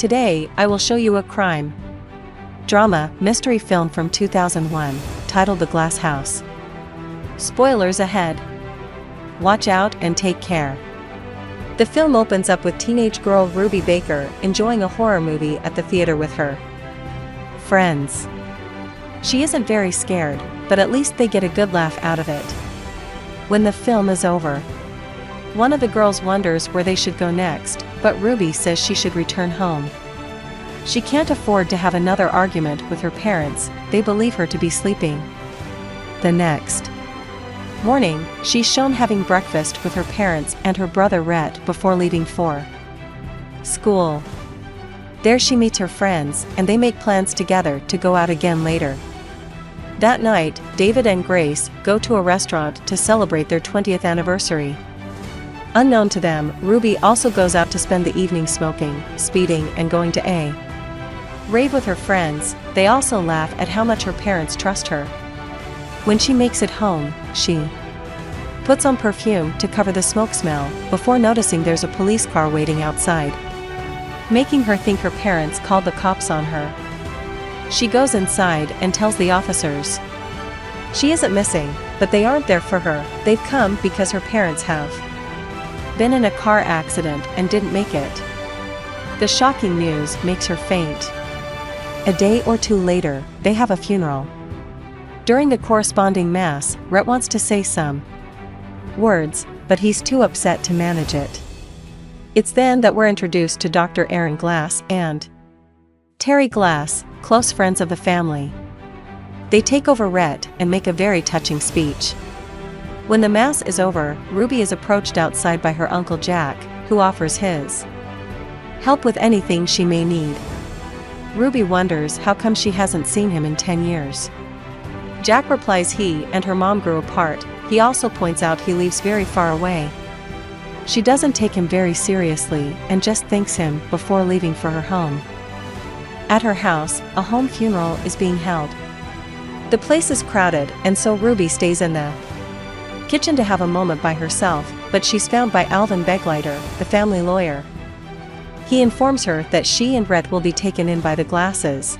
Today, I will show you a crime drama mystery film from 2001, titled The Glass House. Spoilers ahead. Watch out and take care. The film opens up with teenage girl Ruby Baker enjoying a horror movie at the theater with her friends. She isn't very scared, but at least they get a good laugh out of it. When the film is over, one of the girls wonders where they should go next, but Ruby says she should return home. She can't afford to have another argument with her parents, they believe her to be sleeping. The next morning, she's shown having breakfast with her parents and her brother Rhett before leaving for school. There she meets her friends, and they make plans together to go out again later. That night, David and Grace go to a restaurant to celebrate their 20th anniversary. Unknown to them, Ruby also goes out to spend the evening smoking, speeding, and going to a rave with her friends. They also laugh at how much her parents trust her. When she makes it home, she puts on perfume to cover the smoke smell, before noticing there's a police car waiting outside, making her think her parents called the cops on her. She goes inside and tells the officers she isn't missing, but they aren't there for her. They've come because her parents have been in a car accident and didn't make it. The shocking news makes her faint. A day or two later, they have a funeral. During the corresponding mass, Rhett wants to say some words, but he's too upset to manage it. It's then that we're introduced to Dr. Aaron Glass and Terry Glass, close friends of the family. They take over Rhett and make a very touching speech. When the mass is over, Ruby is approached outside by her uncle Jack, who offers his help with anything she may need. Ruby wonders how come she hasn't seen him in 10 years. Jack replies he and her mom grew apart. He also points out he lives very far away. She doesn't take him very seriously and just thanks him before leaving for her home. At her house, a home funeral is being held. The place is crowded, and so Ruby stays in the kitchen to have a moment by herself, but she's found by Alvin Beglighter, the family lawyer. He informs her that she and Rhett will be taken in by the Glasses,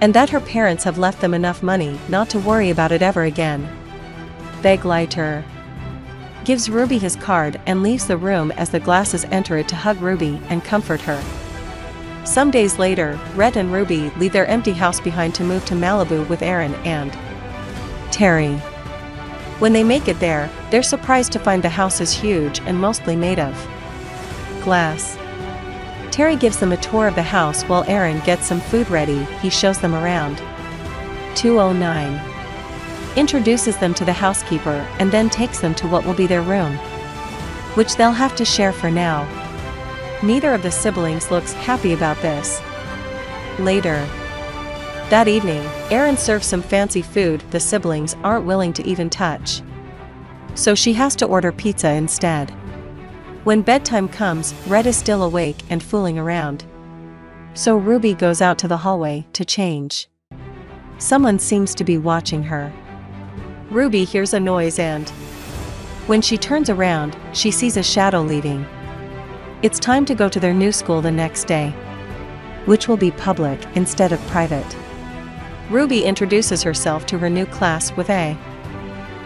and that her parents have left them enough money not to worry about it ever again. Beglighter gives Ruby his card and leaves the room as the Glasses enter it to hug Ruby and comfort her. Some days later, Rhett and Ruby leave their empty house behind to move to Malibu with Aaron and Terry. When they make it there, they're surprised to find the house is huge and mostly made of glass. Terry gives them a tour of the house while Aaron gets some food ready. He shows them around. 209 introduces them to the housekeeper and then takes them to what will be their room, which they'll have to share for now. Neither of the siblings looks happy about this. Later that evening, Aaron serves some fancy food the siblings aren't willing to even touch, so she has to order pizza instead. When bedtime comes, Rhett is still awake and fooling around, so Ruby goes out to the hallway to change. Someone seems to be watching her. Ruby hears a noise and when she turns around, she sees a shadow leaving. It's time to go to their new school the next day, which will be public instead of private. Ruby introduces herself to her new class with a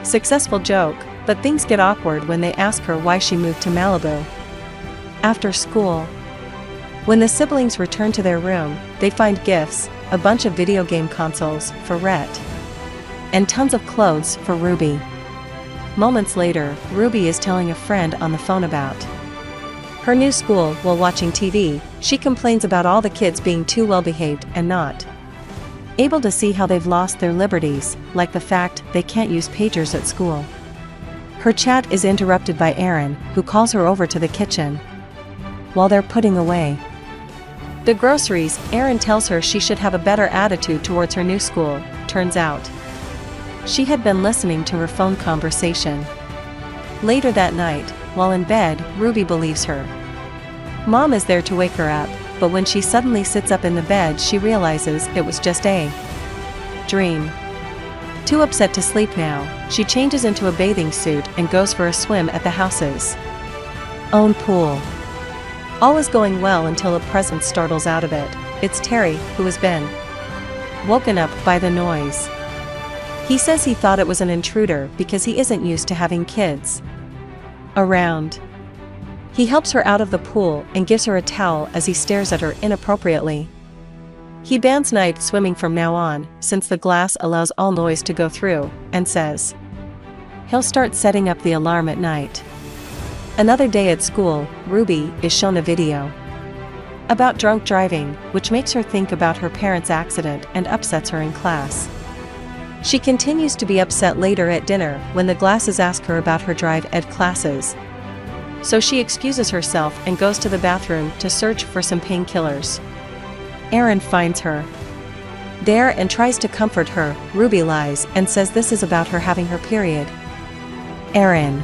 successful joke, but things get awkward when they ask her why she moved to Malibu after school. When the siblings return to their room, they find gifts, a bunch of video game consoles for Rhett, and tons of clothes for Ruby. Moments later, Ruby is telling a friend on the phone about her new school while watching TV. She complains about all the kids being too well behaved and not able to see how they've lost their liberties, like the fact they can't use pagers at school. Her chat is interrupted by Aaron, who calls her over to the kitchen while they're putting away the groceries. Aaron tells her she should have a better attitude towards her new school. Turns out she had been listening to her phone conversation. Later that night, while in bed, Ruby believes her mom is there to wake her up, but when she suddenly sits up in the bed, she realizes it was just a dream. Too upset to sleep now, she changes into a bathing suit and goes for a swim at the house's own pool. All is going well until a presence startles out of it. It's Terry, who has been woken up by the noise. He says he thought it was an intruder because he isn't used to having kids around. He helps her out of the pool and gives her a towel as he stares at her inappropriately. He bans night swimming from now on, since the glass allows all noise to go through, and says he'll start setting up the alarm at night. Another day at school, Ruby is shown a video about drunk driving, which makes her think about her parents' accident and upsets her in class. She continues to be upset later at dinner when the Glasses ask her about her drive ed classes. So she excuses herself and goes to the bathroom to search for some painkillers. Aaron finds her there and tries to comfort her. Ruby lies and says this is about her having her period. Aaron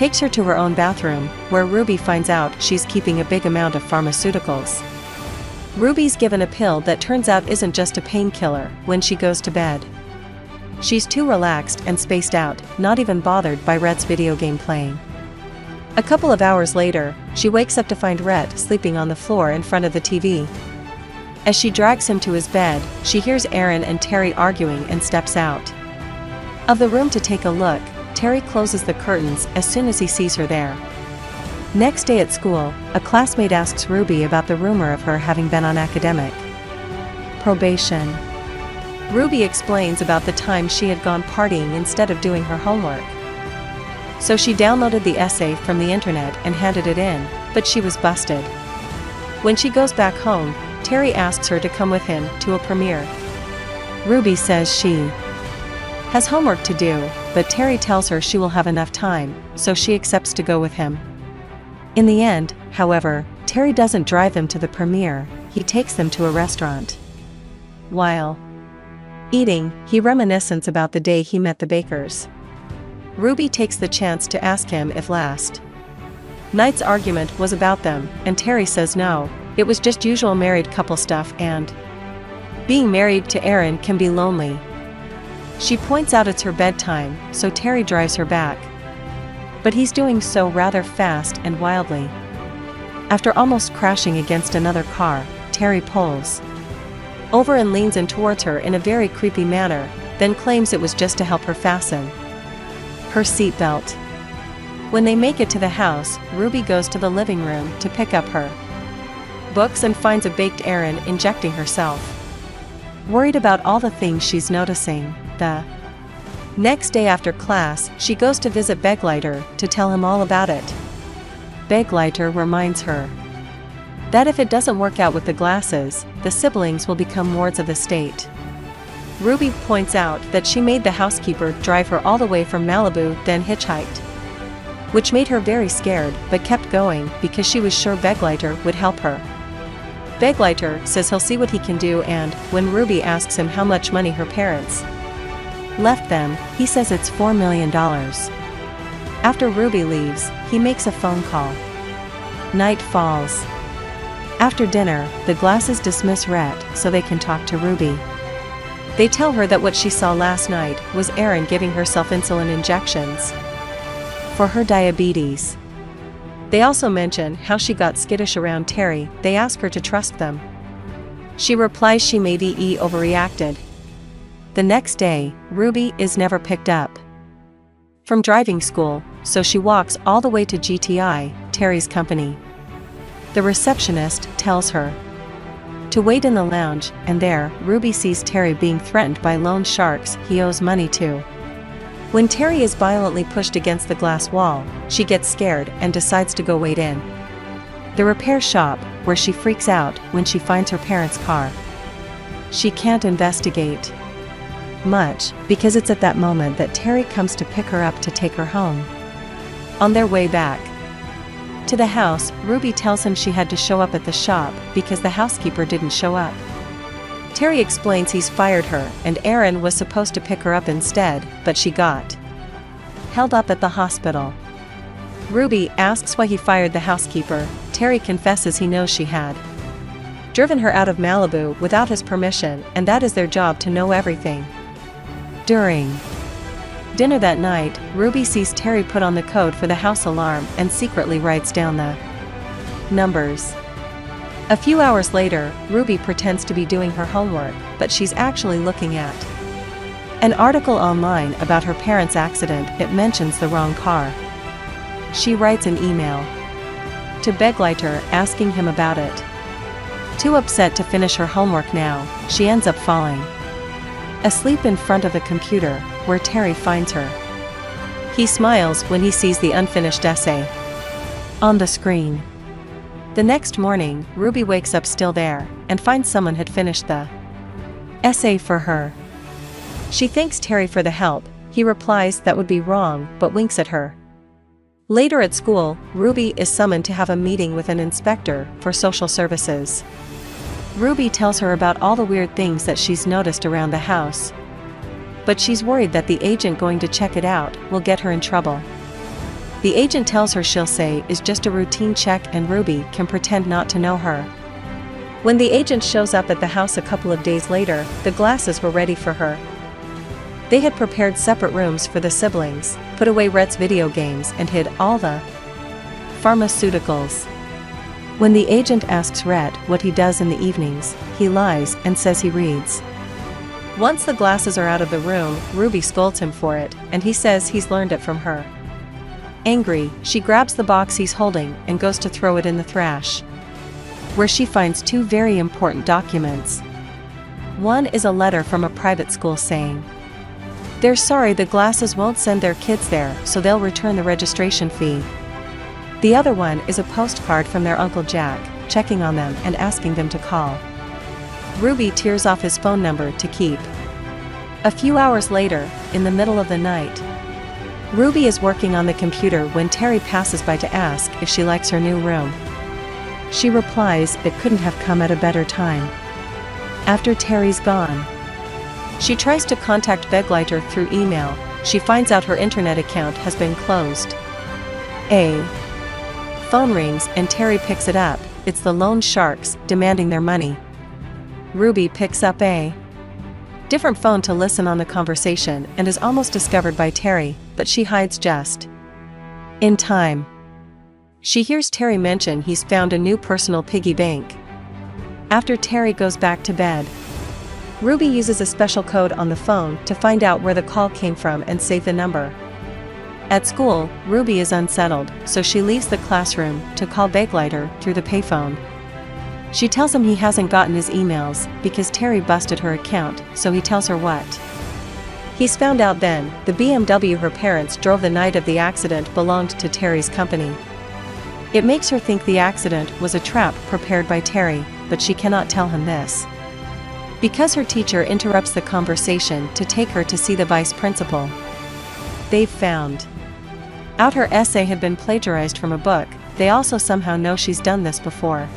takes her to her own bathroom, where Ruby finds out she's keeping a big amount of pharmaceuticals. Ruby's given a pill that turns out isn't just a painkiller when she goes to bed. She's too relaxed and spaced out, not even bothered by Rhett's video game playing. A couple of hours later, she wakes up to find Rhett sleeping on the floor in front of the TV. As she drags him to his bed, she hears Aaron and Terry arguing and steps out of the room to take a look. Terry closes the curtains as soon as he sees her there. Next day at school, a classmate asks Ruby about the rumor of her having been on academic probation. Ruby explains about the time she had gone partying instead of doing her homework. So she downloaded the essay from the internet and handed it in, but she was busted. When she goes back home, Terry asks her to come with him to a premiere. Ruby says she has homework to do, but Terry tells her she will have enough time, so she accepts to go with him. In the end, however, Terry doesn't drive them to the premiere, he takes them to a restaurant. While eating, he reminisces about the day he met the Bakers. Ruby takes the chance to ask him if last night's argument was about them, and Terry says no, it was just usual married couple stuff and being married to Aaron can be lonely. She points out it's her bedtime, so Terry drives her back. But he's doing so rather fast and wildly. After almost crashing against another car, Terry pulls over and leans in towards her in a very creepy manner, then claims it was just to help her fasten her seatbelt. When they make it to the house, Ruby goes to the living room to pick up her books and finds a baked Aaron injecting herself. Worried about all the things she's noticing, the next day after class, she goes to visit Beglighter to tell him all about it. Beglighter reminds her that if it doesn't work out with the Glasses, the siblings will become wards of the state. Ruby points out that she made the housekeeper drive her all the way from Malibu, then hitchhiked, which made her very scared but kept going because she was sure Beglighter would help her. Beglighter says he'll see what he can do, and when Ruby asks him how much money her parents left them, he says it's $4 million. After Ruby leaves, he makes a phone call. Night falls. After dinner, the Glasses dismiss Rhett so they can talk to Ruby. They tell her that what she saw last night was Erin giving herself insulin injections for her diabetes. They also mention how she got skittish around Terry. They ask her to trust them. She replies she maybe overreacted. The next day, Ruby is never picked up from driving school, so she walks all the way to GTI, Terry's company. The receptionist tells her to wait in the lounge, and there, Ruby sees Terry being threatened by loan sharks he owes money to. When Terry is violently pushed against the glass wall, she gets scared and decides to go wait in the repair shop, where she freaks out when she finds her parents' car. She can't investigate much, because it's at that moment that Terry comes to pick her up to take her home. On their way back to the house, Ruby tells him she had to show up at the shop because the housekeeper didn't show up. Terry explains he's fired her and Erin was supposed to pick her up instead, but she got held up at the hospital. Ruby asks why he fired the housekeeper. Terry confesses he knows she had driven her out of Malibu without his permission, and that is their job to know everything. During dinner that night, Ruby sees Terry put on the code for the house alarm and secretly writes down the Numbers. A few hours later, Ruby pretends to be doing her homework, but she's actually looking at an article online about her parents' accident. It mentions the wrong car. She writes an email to Gulager asking him about it. Too upset to finish her homework now, she ends up falling asleep in front of the computer, where Terry finds her. He smiles when he sees the unfinished essay on the screen. The next morning, Ruby wakes up still there, and finds someone had finished the essay for her. She thanks Terry for the help. He replies that would be wrong, but winks at her. Later at school, Ruby is summoned to have a meeting with an inspector for social services. Ruby tells her about all the weird things that she's noticed around the house. But she's worried that the agent going to check it out will get her in trouble. The agent tells her she'll say is just a routine check and Ruby can pretend not to know her. When the agent shows up at the house a couple of days later, the glasses were ready for her. They had prepared separate rooms for the siblings, put away Rhett's video games and hid all the pharmaceuticals. When the agent asks Rhett what he does in the evenings, he lies and says he reads. Once the glasses are out of the room, Ruby scolds him for it, and he says he's learned it from her. Angry, she grabs the box he's holding and goes to throw it in the trash, where she finds two very important documents. One is a letter from a private school saying they're sorry the glasses won't send their kids there, so they'll return the registration fee. The other one is a postcard from their Uncle Jack, checking on them and asking them to call. Ruby tears off his phone number to keep. A few hours later, in the middle of the night, Ruby is working on the computer when Terry passes by to ask if she likes her new room. She replies it couldn't have come at a better time. After Terry's gone, she tries to contact Gulager through email. She finds out her internet account has been closed. A phone rings and Terry picks it up. It's the loan sharks demanding their money. Ruby picks up a different phone to listen on the conversation and is almost discovered by Terry, but she hides just in time. She hears Terry mention he's found a new personal piggy bank. After Terry goes back to bed, Ruby uses a special code on the phone to find out where the call came from and save the number. At school, Ruby is unsettled, so she leaves the classroom to call Gulager through the payphone. She tells him he hasn't gotten his emails because Terry busted her account, so he tells her what he's found out then. The BMW her parents drove the night of the accident belonged to Terry's company. It makes her think the accident was a trap prepared by Terry, but she cannot tell him this because her teacher interrupts the conversation to take her to see the vice principal. They've found out her essay had been plagiarized from a book. They also somehow know she's done this before.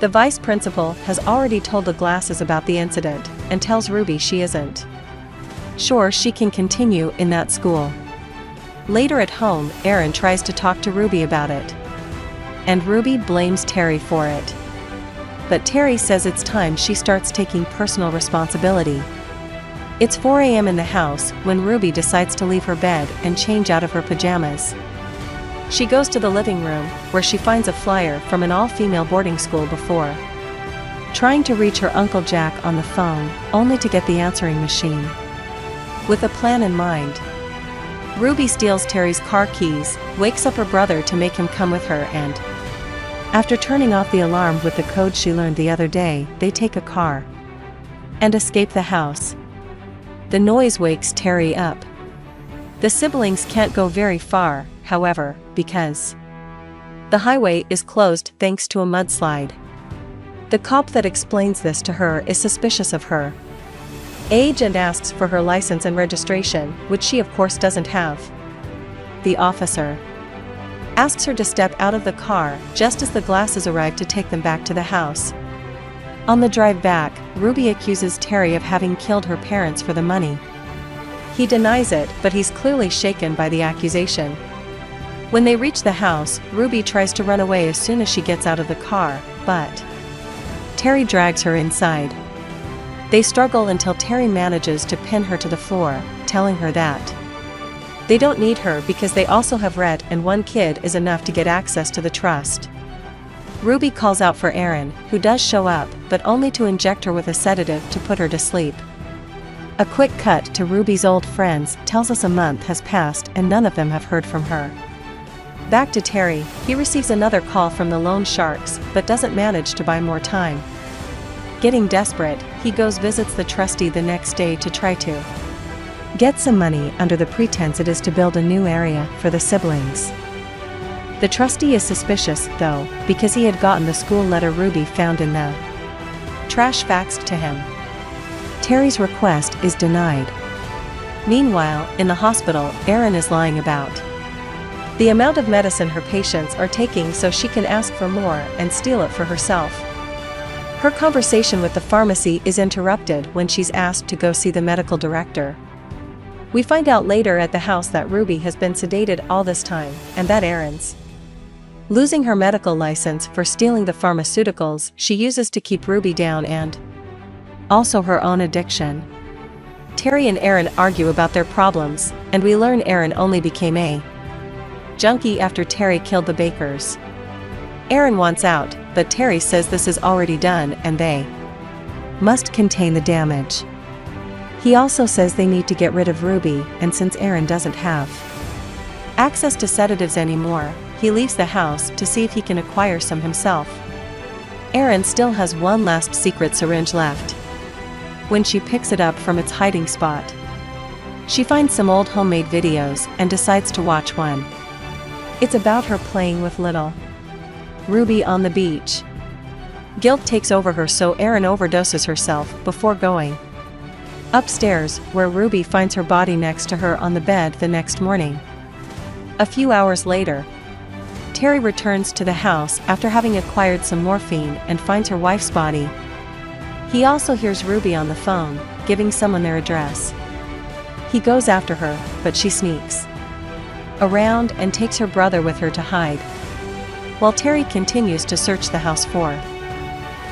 The vice principal has already told the glasses about the incident, and tells Ruby she isn't sure she can continue in that school. Later at home, Aaron tries to talk to Ruby about it, and Ruby blames Terry for it. But Terry says it's time she starts taking personal responsibility. It's 4 a.m. in the house when Ruby decides to leave her bed and change out of her pajamas. She goes to the living room, where she finds a flyer from an all-female boarding school before trying to reach her Uncle Jack on the phone, only to get the answering machine. With a plan in mind, Ruby steals Terry's car keys, wakes up her brother to make him come with her and, after turning off the alarm with the code she learned the other day, they take a car and escape the house. The noise wakes Terry up. The siblings can't go very far, however, because the highway is closed thanks to a mudslide. The cop that explains this to her is suspicious of her age and asks for her license and registration, which she of course doesn't have. The officer asks her to step out of the car just as the glasses arrive to take them back to the house. On the drive back, Ruby accuses Terry of having killed her parents for the money. He denies it, but he's clearly shaken by the accusation. When they reach the house, Ruby tries to run away as soon as she gets out of the car, but Terry drags her inside. They struggle until Terry manages to pin her to the floor, telling her that they don't need her because they also have Rhett and one kid is enough to get access to the trust. Ruby calls out for Aaron, who does show up, but only to inject her with a sedative to put her to sleep. A quick cut to Ruby's old friends tells us a month has passed and none of them have heard from her. Back to Terry, he receives another call from the loan sharks, but doesn't manage to buy more time. Getting desperate, he goes visits the trustee the next day to try to get some money under the pretense it is to build a new area for the siblings. The trustee is suspicious, though, because he had gotten the school letter Ruby found in the trash faxed to him. Terry's request is denied. Meanwhile, in the hospital, Erin is lying about the amount of medicine her patients are taking so she can ask for more and steal it for herself. Her conversation with the pharmacy is interrupted when she's asked to go see the medical director. We find out later at the house that Ruby has been sedated all this time, and that Erin's losing her medical license for stealing the pharmaceuticals she uses to keep Ruby down and also her own addiction. Terry and Erin argue about their problems, and we learn Erin only became a junkie after Terry killed the Bakers. Erin wants out, but Terry says this is already done and they must contain the damage. He also says they need to get rid of Ruby, and since Erin doesn't have access to sedatives anymore, he leaves the house to see if he can acquire some himself. Erin still has one last secret syringe left. When she picks it up from its hiding spot, she finds some old homemade videos and decides to watch one. It's about her playing with little Ruby on the beach. Guilt takes over her, so Erin overdoses herself before going upstairs, where Ruby finds her body next to her on the bed the next morning. A few hours later, Terry returns to the house after having acquired some morphine and finds her wife's body. He also hears Ruby on the phone, giving someone their address. He goes after her, but she sneaks around and takes her brother with her to hide. While Terry continues to search the house for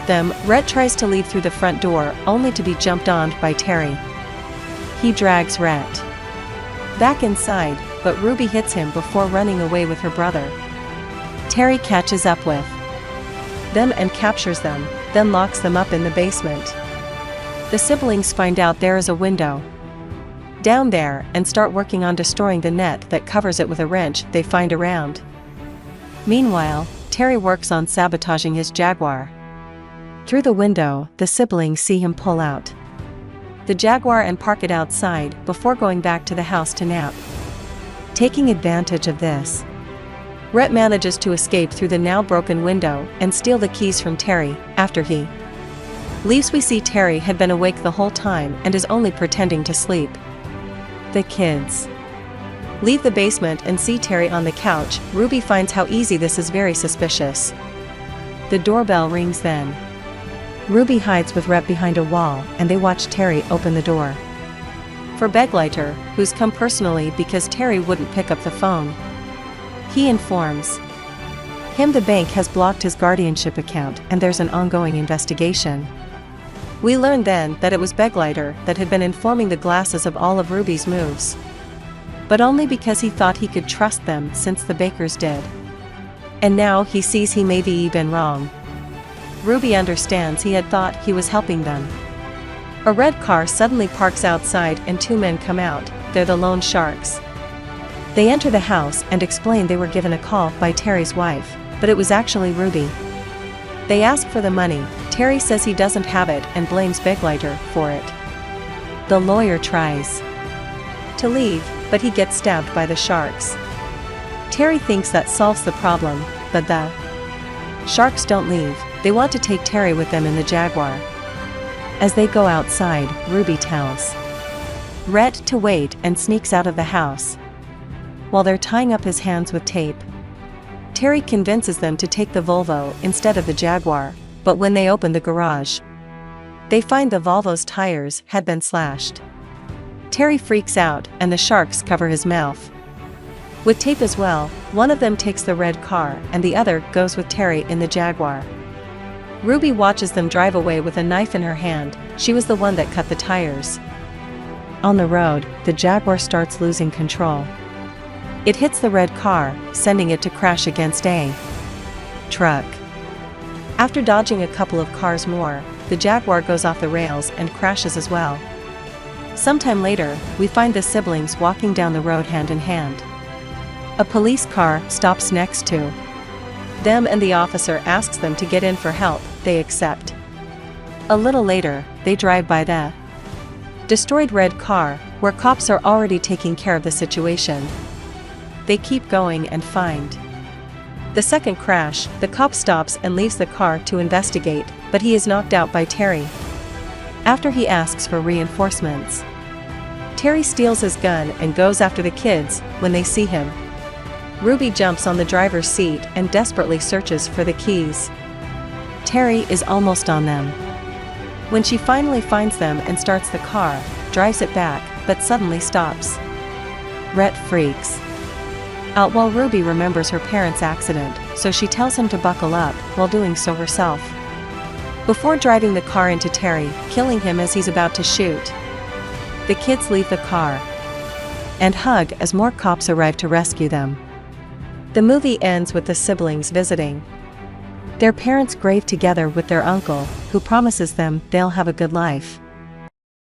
them, Rhett tries to leave through the front door, only to be jumped on by Terry. He drags Rhett back inside, but Ruby hits him before running away with her brother. Terry catches up with them and captures them, then locks them up in the basement. The siblings find out there is a window down there and start working on destroying the net that covers it with a wrench they find around. Meanwhile, Terry works on sabotaging his Jaguar. Through the window, the siblings see him pull out the Jaguar and park it outside before going back to the house to nap. Taking advantage of this, Rhett manages to escape through the now broken window and steal the keys from Terry. After he leaves, we see Terry had been awake the whole time and is only pretending to sleep. The kids leave the basement and see Terry on the couch. Ruby finds how easy this is very suspicious. The doorbell rings then. Ruby hides with Rhett behind a wall and they watch Terry open the door for Begleiter, who's come personally because Terry wouldn't pick up the phone. He informs him the bank has blocked his guardianship account and there's an ongoing investigation. We learn then that it was Begleiter that had been informing the Glasses of all of Ruby's moves, but only because he thought he could trust them since the Bakers did. And now he sees he may be been wrong. Ruby understands he had thought he was helping them. A red car suddenly parks outside and two men come out. They're the loan sharks. They enter the house and explain they were given a call by Terry's wife, but it was actually Ruby. They ask for the money. Terry says he doesn't have it and blames Begleiter for it. The lawyer tries to leave, but he gets stabbed by the sharks. Terry thinks that solves the problem, but the sharks don't leave. They want to take Terry with them in the Jaguar. As they go outside, Ruby tells Rhett to wait and sneaks out of the house. While they're tying up his hands with tape, Terry convinces them to take the Volvo instead of the Jaguar, but when they open the garage, they find the Volvo's tires had been slashed. Terry freaks out and the sharks cover his mouth with tape as well. One of them takes the red car and the other goes with Terry in the Jaguar. Ruby watches them drive away with a knife in her hand. She was the one that cut the tires. On the road, the Jaguar starts losing control. It hits the red car, sending it to crash against a truck. After dodging a couple of cars more, the Jaguar goes off the rails and crashes as well. Sometime later, we find the siblings walking down the road hand in hand. A police car stops next to them and the officer asks them to get in for help. They accept. A little later, they drive by the destroyed red car, where cops are already taking care of the situation. They keep going and find the second crash. The cop stops and leaves the car to investigate, but he is knocked out by Terry. After he asks for reinforcements, Terry steals his gun and goes after the kids. When they see him, Ruby jumps on the driver's seat and desperately searches for the keys. Terry is almost on them. When she finally finds them and starts the car, drives it back, but suddenly stops. Rhett freaks out while Ruby remembers her parents' accident, so she tells him to buckle up, while doing so herself. Before driving the car into Terry, killing him as he's about to shoot. The kids leave the car and hug as more cops arrive to rescue them. The movie ends with the siblings visiting their parents' grave together with their uncle, who promises them they'll have a good life.